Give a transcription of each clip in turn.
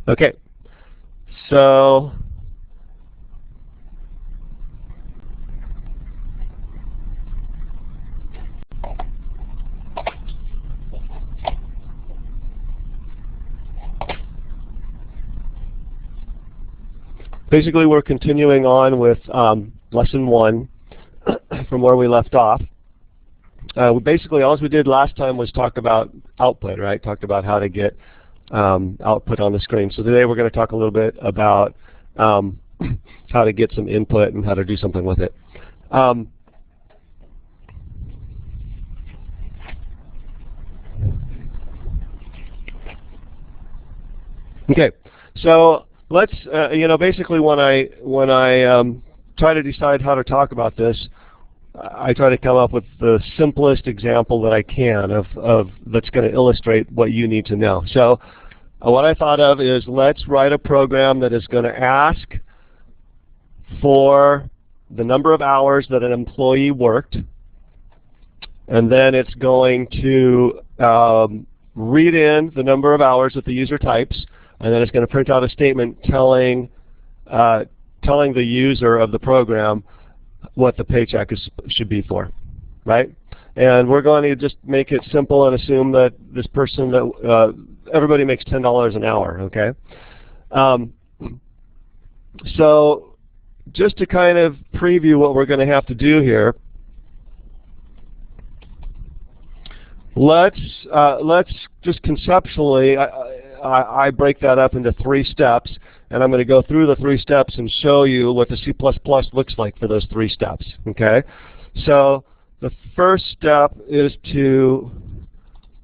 Okay, so basically we're continuing on with lesson 1 from where we left off. Basically all we did last time was talk about output, right? Talked about how to get output on the screen. So today we're going to talk a little bit about how to get some input and how to do something with it. Okay, so let's basically when I try to decide how to talk about this, I try to come up with the simplest example that I can of that's going to illustrate what you need to know. So what I thought of is, let's write a program that is going to ask for the number of hours that an employee worked, and then it's going to read in the number of hours that the user types, and then it's going to print out a statement telling the user of the program what the paycheck should be for, right? And we're going to just make it simple and assume that this person, that everybody makes $10 an hour, okay? So just to kind of preview what we're going to have to do here, let's just conceptually, I break that up into 3 steps, and I'm going to go through the 3 steps and show you what the C++ looks like for those 3 steps, okay? So the first step is to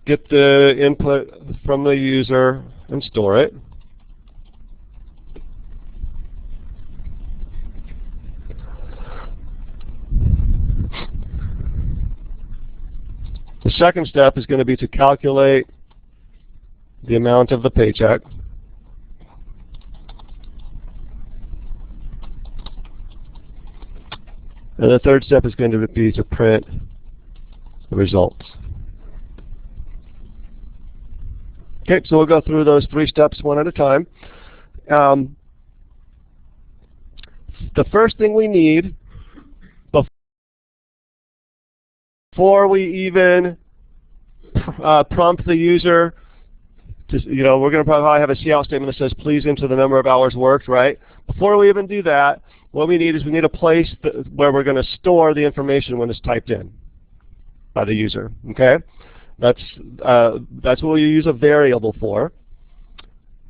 get the input from the user and store it. The second step is going to be to calculate the amount of the paycheck. And the third step is going to be to print the results. Okay, so we'll go through those 3 steps one at a time. The first thing we need, before we even prompt the user to, we're going to probably have a cout statement that says, please enter the number of hours worked, right? Before we even do that, what we need is we need a place where we're going to store the information when it's typed in by the user, okay? That's what we use a variable for.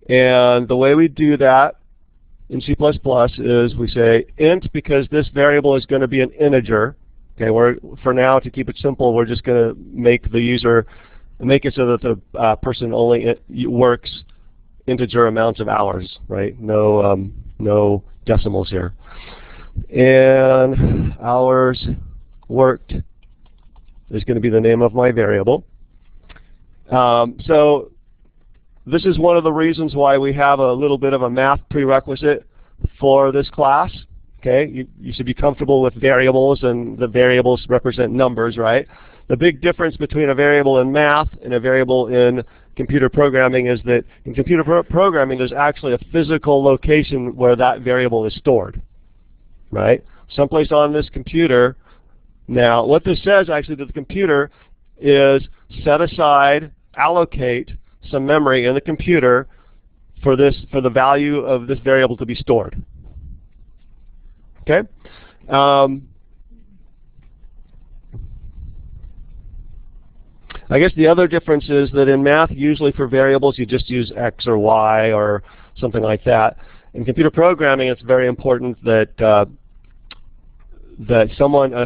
And the way we do that in C++ is we say int, because this variable is going to be an integer. Okay, for now, to keep it simple, we're just going to make it so that the person only works integer amounts of hours, right? No decimals here. And hours worked is going to be the name of my variable. So this is one of the reasons why we have a little bit of a math prerequisite for this class. Okay, you should be comfortable with variables, and the variables represent numbers, right? The big difference between a variable in math and a variable in computer programming is that in computer programming there's actually a physical location where that variable is stored, right? Someplace on this computer. Now, what this says actually to the computer is set aside, allocate some memory in the computer for the value of this variable to be stored. Okay? I guess the other difference is that in math, usually for variables, you just use X or Y or something like that. In computer programming, it's very important that a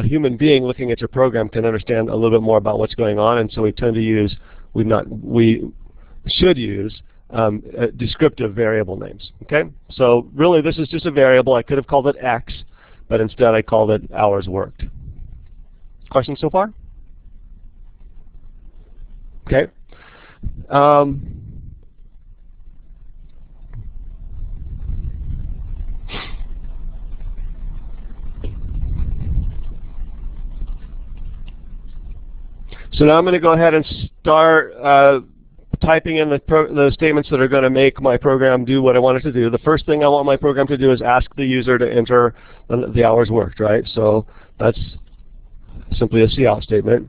human being looking at your program can understand a little bit more about what's going on, and so we tend to use, we should use descriptive variable names. Okay? So really, this is just a variable. I could have called it X, but instead I called it hours worked. Questions so far? Okay. So now I'm going to go ahead and start typing in the statements that are going to make my program do what I want it to do, the first thing I want my program to do is ask the user to enter the hours worked, right? So that's simply a cout statement.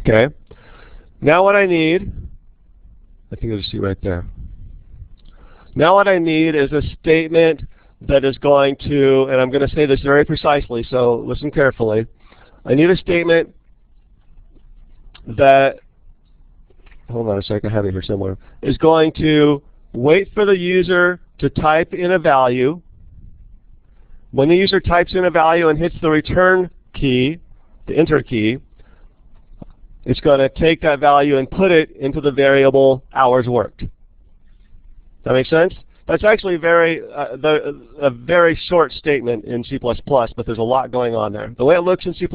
Okay. Now what I need, I think you'll see right there. Now what I need is a statement that is going to, and I'm going to say this very precisely, so listen carefully. I need a statement that, hold on a second, I have it here somewhere, is going to wait for the user to type in a value. When the user types in a value and hits the return key, the enter key, it's going to take that value and put it into the variable hours worked. Does that make sense? That's actually a very short statement in C++, but there's a lot going on there. The way it looks in C++,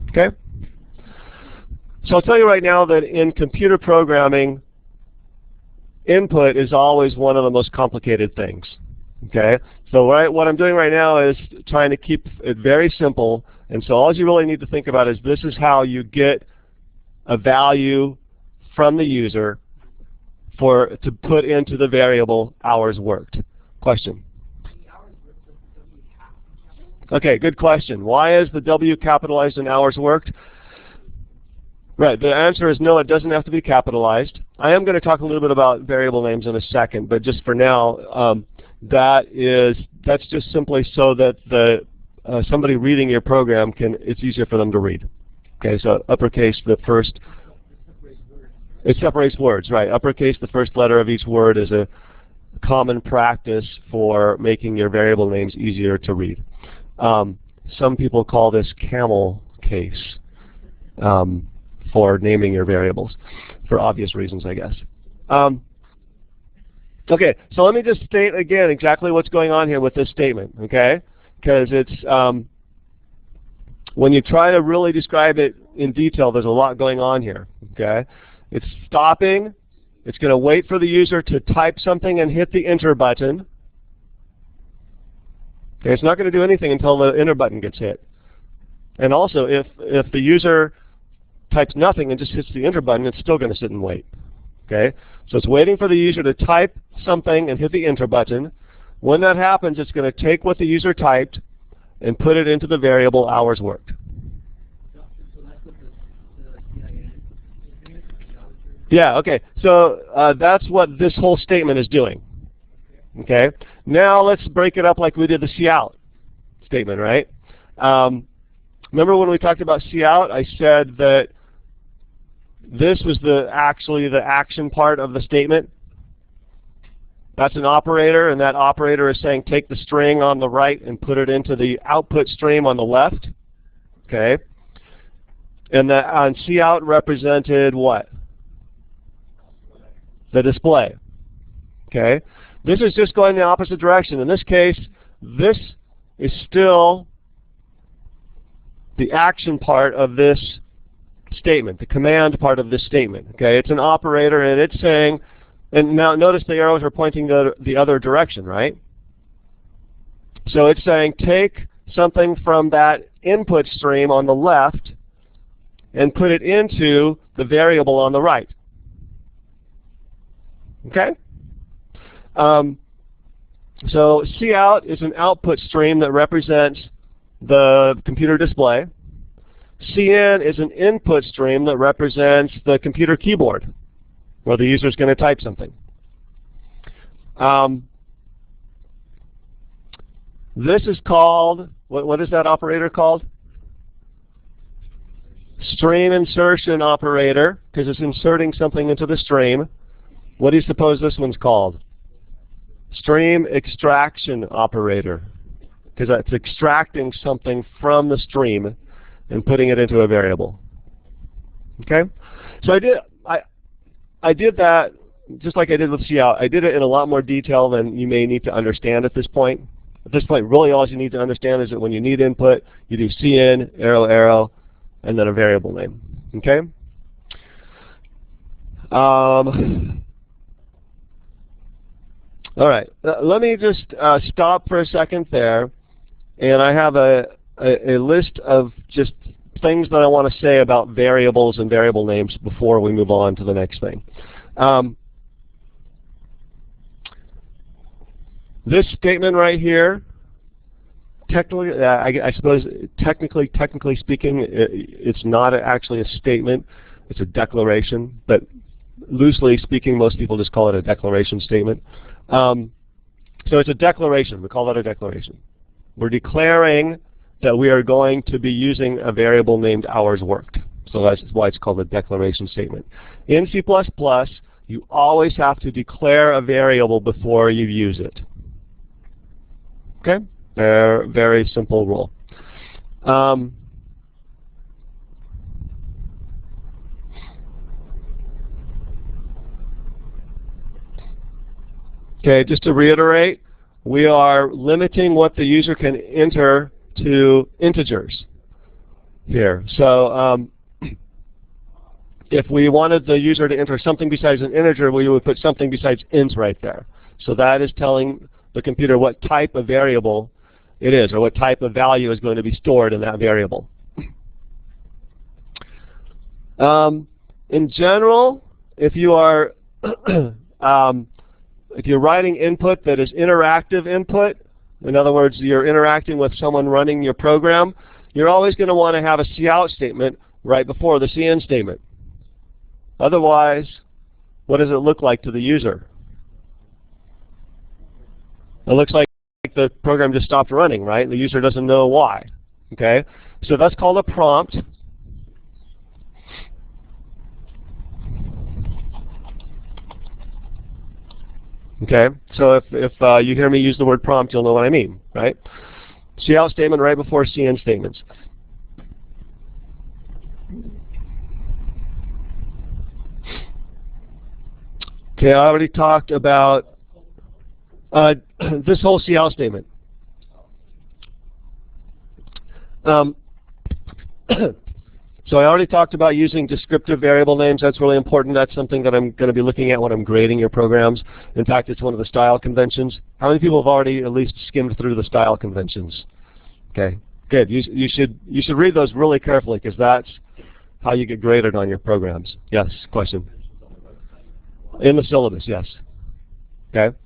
okay? So I'll tell you right now that in computer programming, input is always one of the most complicated things, okay? So what I'm doing right now is trying to keep it very simple, and so all you really need to think about is this is how you get a value from the user to put into the variable hours worked. Question? Okay, good question. Why is the W capitalized in hours worked? Right, the answer is no, it doesn't have to be capitalized. I am going to talk a little bit about variable names in a second, but just for now, that's just simply so that somebody reading your program it's easier for them to read. Okay, so uppercase the first, it separates words, right. Uppercase the first letter of each word is a common practice for making your variable names easier to read. Some people call this camel case for naming your variables, for obvious reasons, I guess. Okay, so let me just state again exactly what's going on here with this statement, okay? Because it's, when you try to really describe it in detail, there's a lot going on here, okay? It's stopping, it's going to wait for the user to type something and hit the enter button. Okay, it's not going to do anything until the enter button gets hit. And also, if the user types nothing and just hits the enter button, it's still going to sit and wait. Okay, so it's waiting for the user to type something and hit the enter button. When that happens, it's going to take what the user typed and put it into the variable hours worked. Yeah, okay, so that's what this whole statement is doing. Okay, now let's break it up like we did the cout statement, right? Remember when we talked about cout, I said that this was actually the action part of the statement. That's an operator, and that operator is saying take the string on the right and put it into the output stream on the left. Okay, and that on cout represented what? The display. Okay, this is just going the opposite direction. In this case, this is still the action part of this statement, the command part of this statement. Okay, it's an operator, and it's saying, and now notice the arrows are pointing the other direction, right? So it's saying take something from that input stream on the left and put it into the variable on the right. Okay? So cout is an output stream that represents the computer display. cin is an input stream that represents the computer keyboard, where the user is going to type something. This is called, what is that operator called? Stream insertion operator, because it's inserting something into the stream. What do you suppose this one's called? Stream extraction operator, because it's extracting something from the stream and putting it into a variable. Okay? So I did that just like I did with cout. I did it in a lot more detail than you may need to understand at this point. At this point, really all you need to understand is that when you need input, you do cin, arrow, arrow, and then a variable name. Okay? All right. Let me just stop for a second there, and I have a list of just things that I want to say about variables and variable names before we move on to the next thing. This statement right here, technically, I suppose, technically speaking, it's not actually a statement. It's a declaration, but loosely speaking, most people just call it a declaration statement. So it's a declaration. We call that a declaration. We're declaring that we are going to be using a variable named hours worked. So that's why it's called a declaration statement. In C++, you always have to declare a variable before you use it. Okay? Very simple rule. Okay, just to reiterate, we are limiting what the user can enter to integers here. So if we wanted the user to enter something besides an integer, we would put something besides int right there. So that is telling the computer what type of variable it is, or what type of value is going to be stored in that variable. In general, if you are if you're writing input that is interactive input, in other words, you're interacting with someone running your program, you're always going to want to have a cout statement right before the cin statement. Otherwise, what does it look like to the user? It looks like the program just stopped running, right? The user doesn't know why. Okay? So that's called a prompt. Okay, so if you hear me use the word prompt, you'll know what I mean, right? Cout statement right before cin statements. Okay, I already talked about this whole cout statement. So I already talked about using descriptive variable names. That's really important. That's something that I'm going to be looking at when I'm grading your programs. In fact, it's one of the style conventions. How many people have already at least skimmed through the style conventions? Okay, good. You should read those really carefully, because that's how you get graded on your programs. Yes, question? In the syllabus, yes. Okay,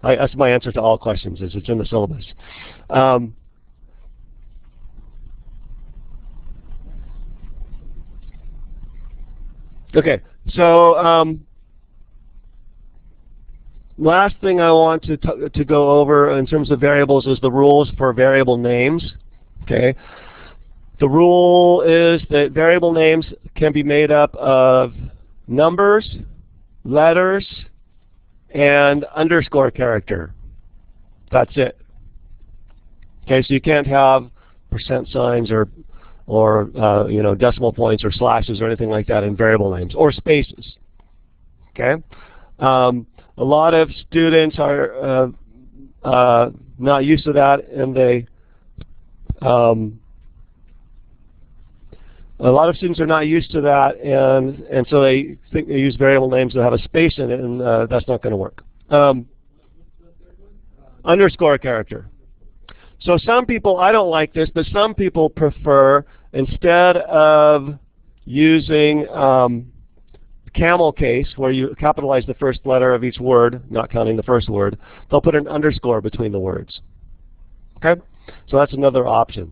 that's my answer to all questions, is it's in the syllabus. Okay, so last thing I want to go over in terms of variables is the rules for variable names. Okay, the rule is that variable names can be made up of numbers, letters, and underscore character. That's it. Okay, so you can't have percent signs or you know, decimal points or slashes or anything like that in variable names, or spaces. Okay, a lot of students are not used to that, and a lot of students are not used to that, and so they think they use variable names that have a space in it, and that's not going to work. Underscore character. So some people, I don't like this, but some people prefer, instead of using camel case, where you capitalize the first letter of each word, not counting the first word, they'll put an underscore between the words. Okay? So that's another option.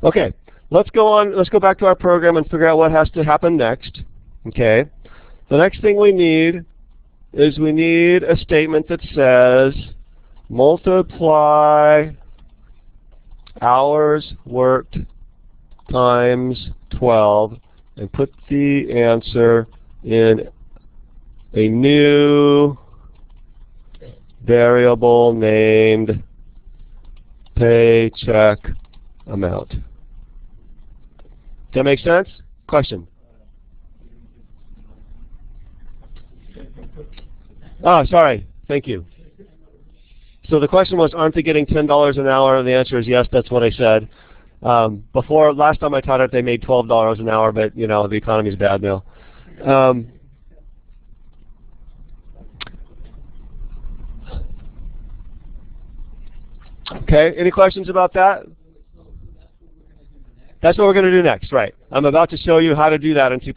Okay, let's go back to our program and figure out what has to happen next. Okay, the next thing we need is we need a statement that says multiply hours worked times 12 and put the answer in a new variable named paycheck amount. Does that make sense? Question? Oh, sorry. Thank you. So the question was, aren't they getting $10 an hour? And the answer is yes, that's what I said. Last time I taught it, they made $12 an hour, but you know, the economy's bad now. Okay, any questions about that? That's what we're going to do next, right. I'm about to show you how to do that in C++.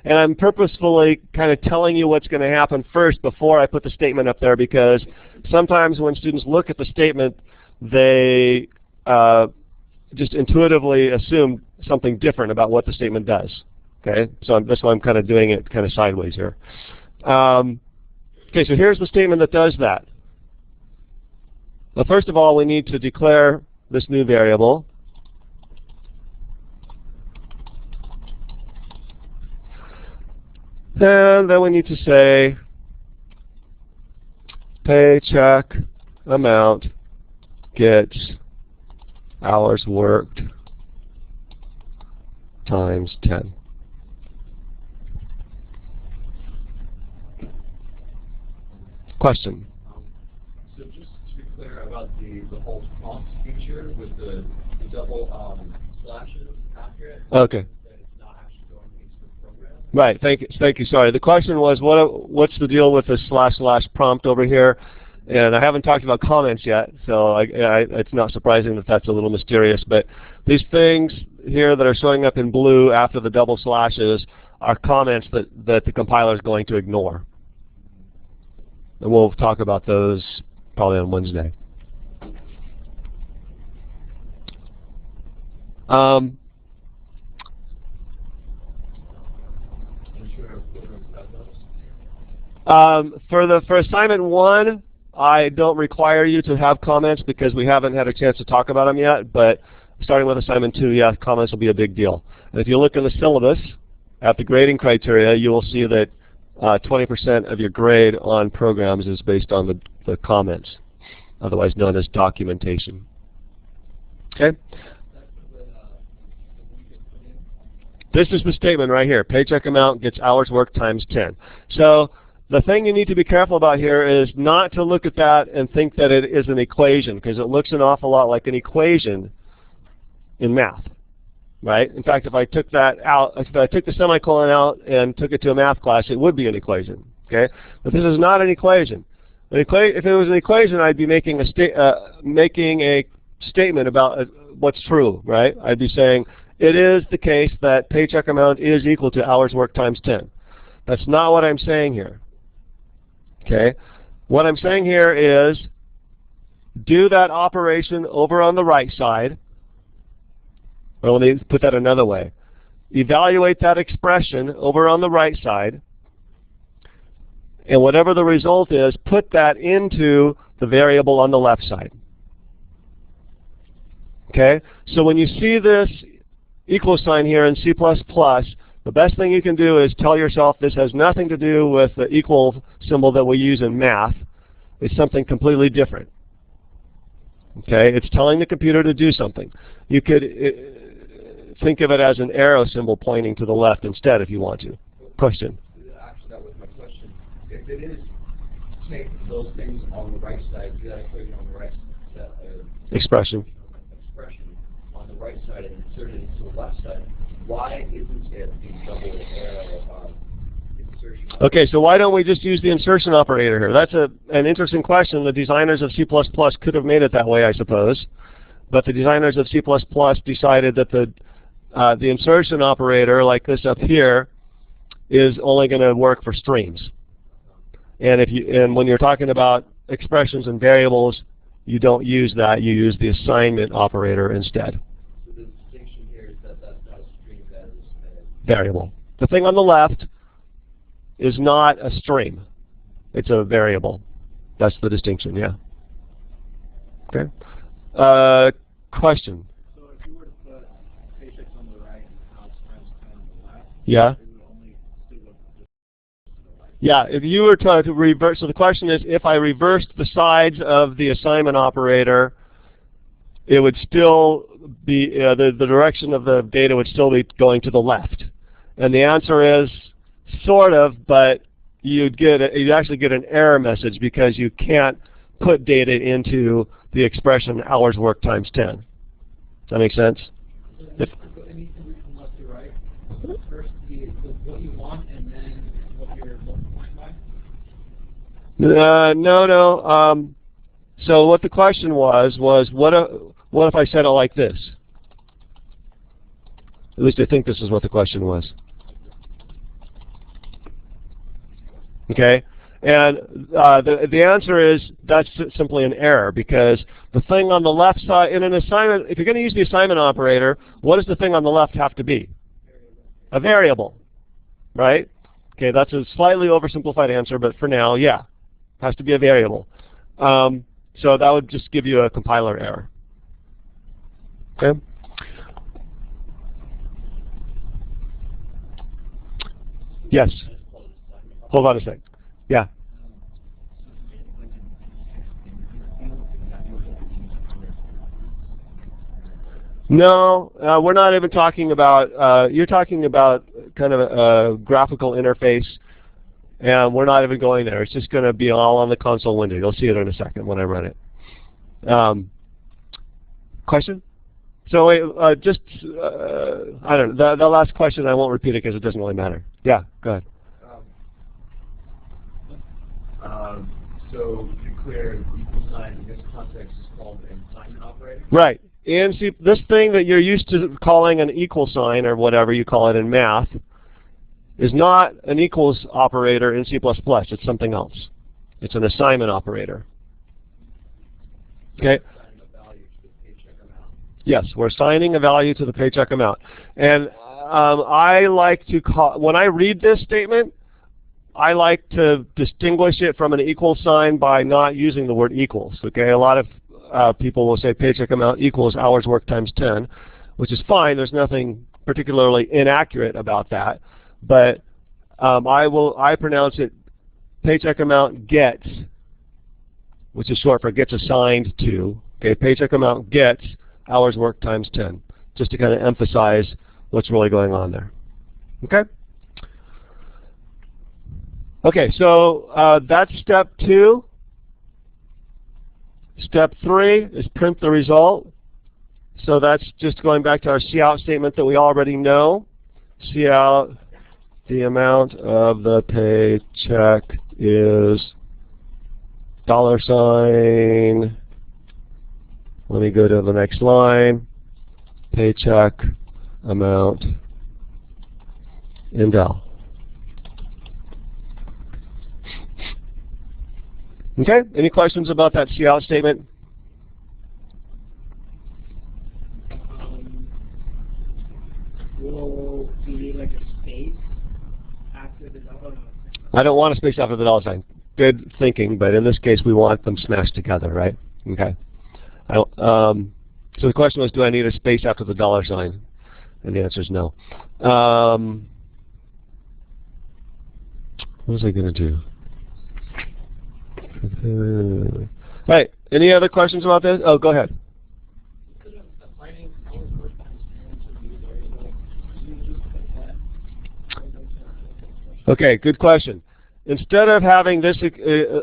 And I'm purposefully kind of telling you what's going to happen first before I put the statement up there, because sometimes when students look at the statement, they just intuitively assume something different about what the statement does. Okay, so that's why I'm kind of doing it kind of sideways here. Okay, so here's the statement that does that. Well, first of all, we need to declare this new variable. And then we need to say paycheck amount gets hours worked times 10. Question? So just to be clear about the whole prompt feature with the double slashes after it. Okay. Right. Thank you. Sorry. The question was, what's the deal with the / prompt over here? And I haven't talked about comments yet, so it's not surprising that that's a little mysterious. But these things here that are showing up in blue after the double slashes are comments that the compiler is going to ignore. And we'll talk about those probably on Wednesday. For assignment 1, I don't require you to have comments because we haven't had a chance to talk about them yet, but starting with assignment 2, yeah, comments will be a big deal. And if you look in the syllabus at the grading criteria, you will see that 20% of your grade on programs is based on the comments, otherwise known as documentation. Okay? This is the statement right here. Paycheck amount gets hours worked times 10. So the thing you need to be careful about here is not to look at that and think that it is an equation, because it looks an awful lot like an equation in math, right? In fact, if I took that out, if I took the semicolon out and took it to a math class, it would be an equation, okay? But this is not an equation. If it was an equation, I'd be making a statement about what's true, right? I'd be saying, it is the case that paycheck amount is equal to hours worked times 10. That's not what I'm saying here. Okay? What I'm saying here is do that operation over on the right side. Or let me put that another way. Evaluate that expression over on the right side. And whatever the result is, put that into the variable on the left side. Okay? So when you see this equal sign here in C++, the best thing you can do is tell yourself this has nothing to do with the equal symbol that we use in math. It's something completely different. Okay? It's telling the computer to do something. You could think of it as an arrow symbol pointing to the left instead if you want to. Question? Actually, that was my question. If it is take those things on the right side, do that equation on the right side. Expression on the right side and insert it into the left side. Why isn't it the double arrow insertion? Okay, so why don't we just use the insertion operator here? That's an interesting question. The designers of C++ could have made it that way, I suppose. But the designers of C++ decided that the insertion operator, like this up here, is only going to work for streams. And when you're talking about expressions and variables, you don't use that. You use the assignment operator instead. So the distinction here is that that's not a string, that is a variable. The thing on the left is not a string. It's a variable. That's the distinction, yeah. Okay. Question? So if you were to put paychecks on the right and house times 10 on the left, yeah. it would only still look just to the right. Yeah, if you were to reverse, so the question is, if I reversed the sides of the assignment operator, it would still be, the direction of the data would still be going to the left. And the answer is, sort of, but you'd actually get an error message because you can't put data into the expression hours worked times 10. Does that make sense? If, Anything from left to right. First, what you want, and then what you're multiplying by. no. So what the question was what if I said it like this? At least I think this is what the question was. Okay, and the answer is that's simply an error, because the thing on the left side in an assignment, if you're going to use the assignment operator, what does the thing on the left have to be? A variable, right? Okay, that's a slightly oversimplified answer, but for now, yeah, has to be a variable. So that would just give you a compiler error. Okay. Yes. Hold on a sec. Yeah. No, we're not even talking about, you're talking about kind of a graphical interface, and we're not even going there. It's just going to be all on the console window. You'll see it in a second when I run it. Question? So wait, I don't know, the last question, I won't repeat it because it doesn't really matter. Yeah, go ahead. So to be clear, equal sign in this context is called an assignment operator? Right. And see, this thing that you're used to calling an equal sign, or whatever you call it in math, is not an equals operator in C++. It's something else. It's an assignment operator. Okay? Yes, we're assigning a value to the paycheck amount. And I like to call, when I read this statement, I like to distinguish it from an equal sign by not using the word equals. Okay, a lot of people will say paycheck amount equals hours worked times 10, which is fine. There's nothing particularly inaccurate about that. But I pronounce it paycheck amount gets, which is short for gets assigned to. Okay, paycheck amount gets hours worked times 10, just to kind of emphasize what's really going on there. Okay? Okay, so that's step 2. Step 3 is print the result. So that's just going back to our cout statement that we already know. Cout, the amount of the paycheck is $. Let me go to the next line. Paycheck amount in $. Okay, any questions about that cout statement? Will you need like a space after the dollar? I don't want a space after the $sign. Good thinking, but in this case we want them smashed together, right? Okay. So the question was, do I need a space after the $sign? And the answer is no. What was I going to do? Right. Any other questions about this? Oh, go ahead. Okay, good question. Instead of having this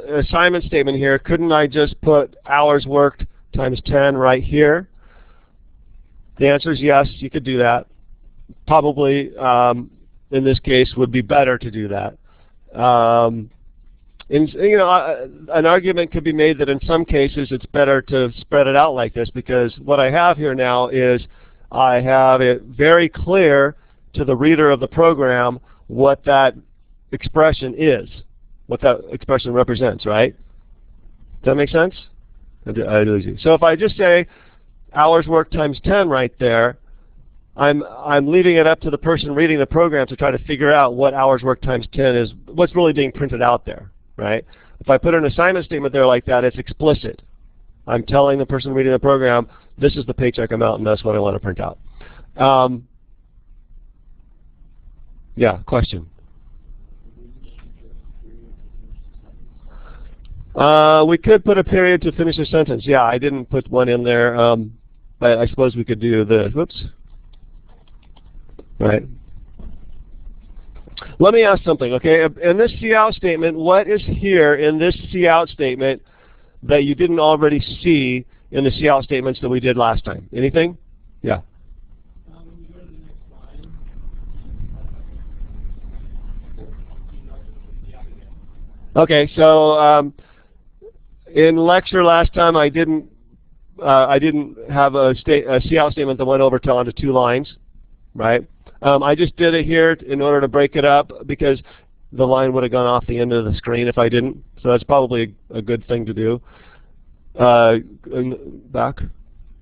assignment statement here, couldn't I just put hours worked times 10 right here? The answer is yes, you could do that. Probably, in this case, would be better to do that. And, you know, an argument could be made that in some cases it's better to spread it out like this, because what I have here now is I have it very clear to the reader of the program what that expression is, what that expression represents, right? Does that make sense? I lose you. So if I just say hours worked times 10 right there, I'm leaving it up to the person reading the program to try to figure out what hours worked times 10 is, what's really being printed out there, right? If I put an assignment statement there like that, it's explicit. I'm telling the person reading the program, this is the paycheck amount and that's what I want to print out. Yeah, question? We could put a period to finish a sentence. Yeah, I didn't put one in there, but I suppose we could do the, whoops. Right. Let me ask something, okay? In this cout statement, what is here in this cout statement that you didn't already see in the cout statements that we did last time? Anything? Yeah. When you go to the next line, Okay, so in lecture last time I didn't have a cout statement that went over to onto 2 lines, right? I just did it here in order to break it up because the line would have gone off the end of the screen if I didn't. So that's probably a good thing to do. Back?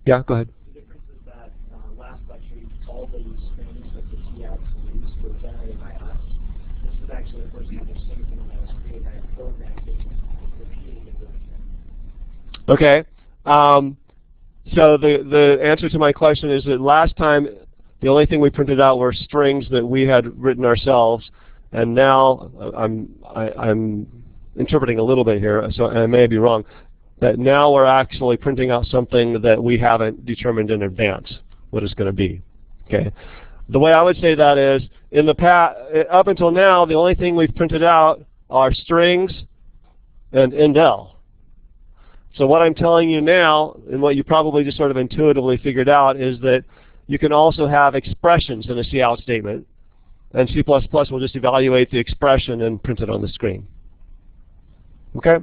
Yeah, go ahead. The difference is that last lecture, all the strings that the COUts used were generated by us. This is actually the first time the same thing that was created by a program being repeated into the string. Okay. So the answer to my question is that last time the only thing we printed out were strings that we had written ourselves, and now I'm interpreting a little bit here, so I may be wrong, that now we're actually printing out something that we haven't determined in advance what it's going to be. Okay. The way I would say that is, in the past, up until now, the only thing we've printed out are strings and indel. So what I'm telling you now, and what you probably just sort of intuitively figured out, is that you can also have expressions in a cout statement, and C++ will just evaluate the expression and print it on the screen. Okay?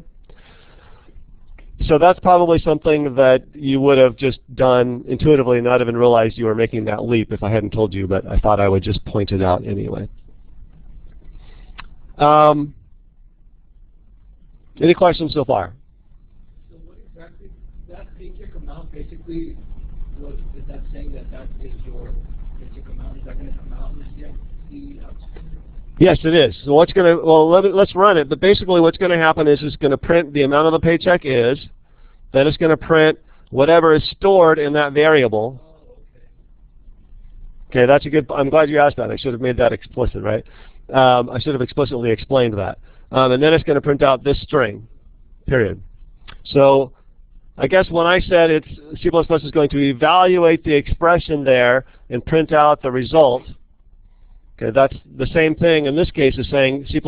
So that's probably something that you would have just done intuitively and not even realized you were making that leap if I hadn't told you, but I thought I would just point it out anyway. Any questions so far? So what exactly, that paycheck amount basically, is that saying that that is your paycheck amount? Is that going to come out in the CIC? Yes, it is. So what's going to, well, let's run it. But basically what's going to happen is it's going to print the amount of the paycheck is, then it's going to print whatever is stored in that variable. Okay, that's a good, I'm glad you asked that. I should have made that explicit, right? I should have explicitly explained that. And then it's going to print out this string, period. So I guess when I said it's C++ is going to evaluate the expression there and print out the result, okay, that's the same thing in this case as saying C++ is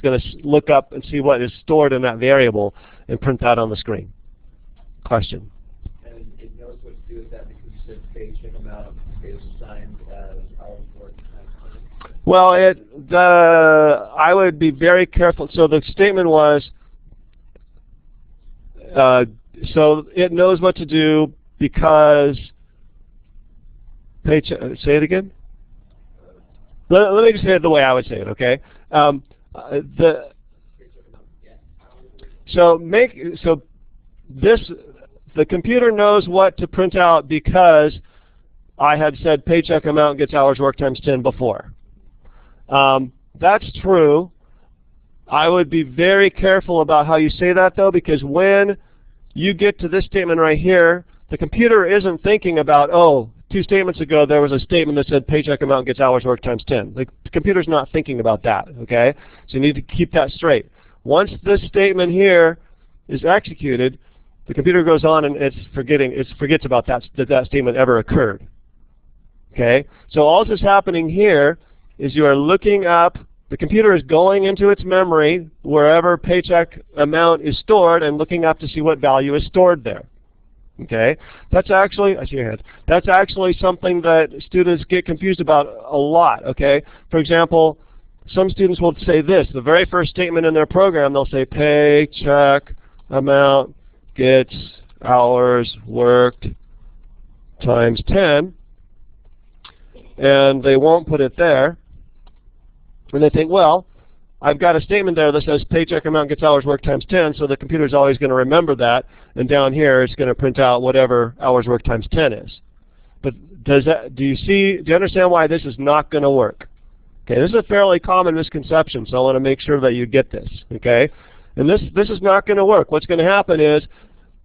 going to look up and see what is stored in that variable and print that on the screen. Question? And it knows what to do with that because you said paycheck amount is assigned as hours worked times 10. Well, I would be very careful. So the statement was, so it knows what to do because paycheck. Say it again. Let me just say it the way I would say it. Okay. The computer knows what to print out because I had said paycheck amount gets hours worked times 10 before. That's true. I would be very careful about how you say that though, because when you get to this statement right here, the computer isn't thinking about, oh, 2 statements ago there was a statement that said paycheck amount gets hours worked times 10. The computer's not thinking about that, okay? So you need to keep that straight. Once this statement here is executed, the computer goes on and it forgets about that statement ever occurred. Okay? So all that's happening here is you are looking up, the computer is going into its memory wherever paycheck amount is stored and looking up to see what value is stored there. Okay? That's actually, I see your hand, that's actually something that students get confused about a lot. Okay? For example, some students will say this, the very first statement in their program, they'll say paycheck amount gets hours worked times 10, and they won't put it there. And they think, well, I've got a statement there that says paycheck amount gets hours worked times 10, so the computer's always going to remember that, and down here it's going to print out whatever hours worked times 10 is. But do you understand why this is not going to work? Okay, this is a fairly common misconception, so I want to make sure that you get this. Okay, and this is not going to work. What's going to happen is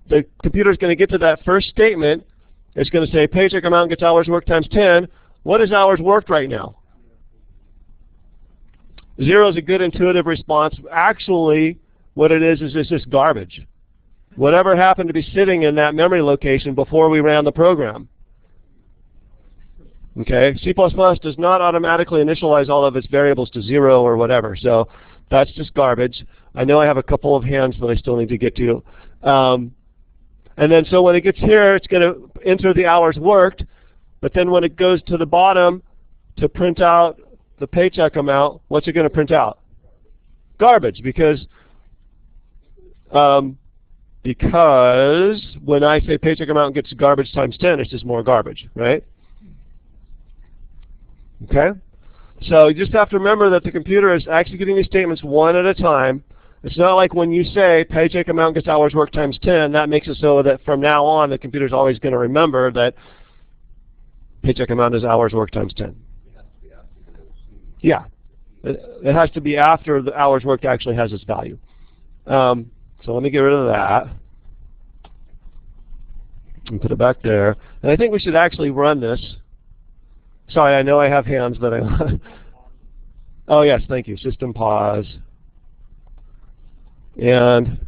the computer's going to get to that first statement. It's going to say paycheck amount gets hours worked times 10. What is hours worked right now? 0 is a good intuitive response. Actually, what it is it's just garbage. Whatever happened to be sitting in that memory location before we ran the program. Okay, C++ does not automatically initialize all of its variables to 0 or whatever, so that's just garbage. I know I have a couple of hands that I still need to get to. And then so when it gets here, it's going to enter the hours worked. But then when it goes to the bottom to print out the paycheck amount, what's it going to print out? Garbage, because when I say paycheck amount gets garbage times 10, it's just more garbage, right? Okay? So you just have to remember that the computer is executing these statements one at a time. It's not like when you say paycheck amount gets hours worked times 10, that makes it so that from now on the computer's always going to remember that paycheck amount is hours worked times 10. Yeah. It has to be after the hours worked actually has its value. So let me get rid of that and put it back there. And I think we should actually run this. Sorry, I know I have hands, but I... Oh, yes, thank you. System pause. And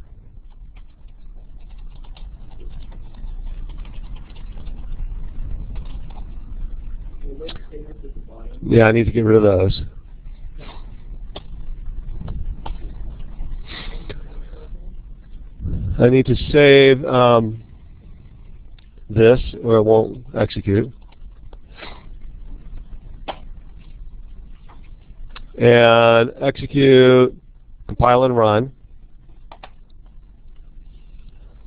yeah, I need to get rid of those. I need to save this, or it won't execute. And execute, compile and run.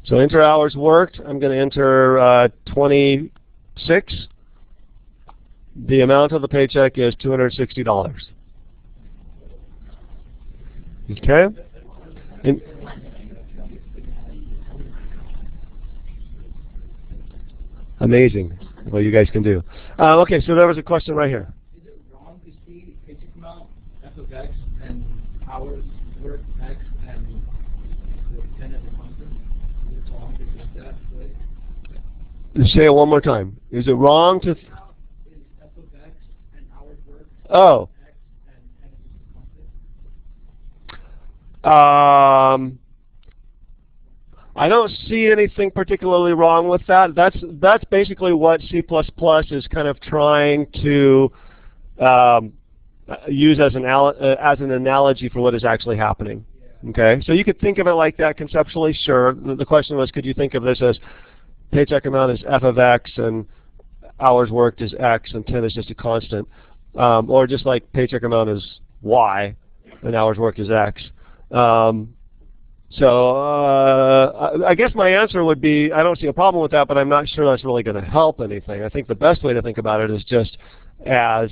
So enter hours worked. I'm going to enter 26. The amount of the paycheck is $260. Okay? Amazing what you guys can do. Okay, so there was a question right here. Is it wrong to see paycheck amount f of x and hours worked x and the 10 as a constant? Is it wrong to just that way? Say it one more time. Is it wrong to... Is f of x and hours worked Oh. x and 10 as a constant? I don't see anything particularly wrong with that. That's basically what C++ is kind of trying to use as an analogy for what is actually happening. Okay, so you could think of it like that conceptually. Sure. The question was, could you think of this as paycheck amount is f of x and hours worked is x and 10 is just a constant, or just like paycheck amount is y and hours worked is x. I guess my answer would be I don't see a problem with that, but I'm not sure that's really going to help anything. I think the best way to think about it is just as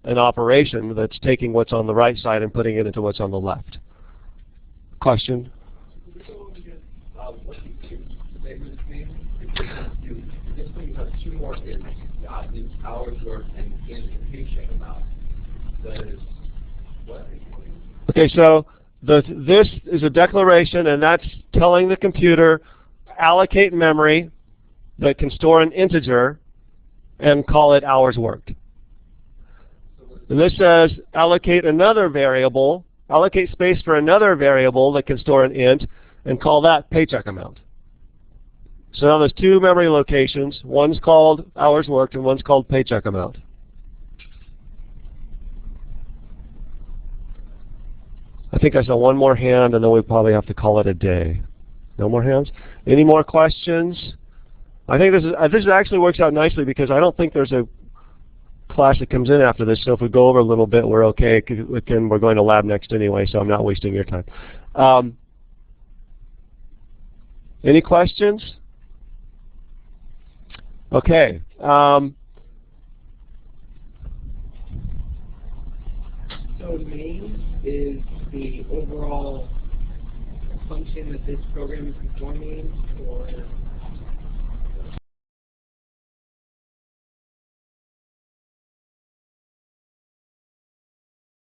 an operation that's taking what's on the right side and putting it into what's on the left. Question? What you statement mean? You basically have two more things. The hours worked and the paycheck amount. That is what? Okay, so this is a declaration, and that's telling the computer allocate memory that can store an integer and call it hours worked. And this says allocate another variable, allocate space for another variable that can store an int and call that paycheck amount. So now there's two memory locations. One's called hours worked and one's called paycheck amount. I think I saw one more hand, and then we probably have to call it a day. No more hands? Any more questions? I think this actually works out nicely because I don't think there's a class that comes in after this. So if we go over a little bit, we're okay. We're going to lab next anyway, so I'm not wasting your time. Any questions? Okay. So main is the overall function that this program is performing, or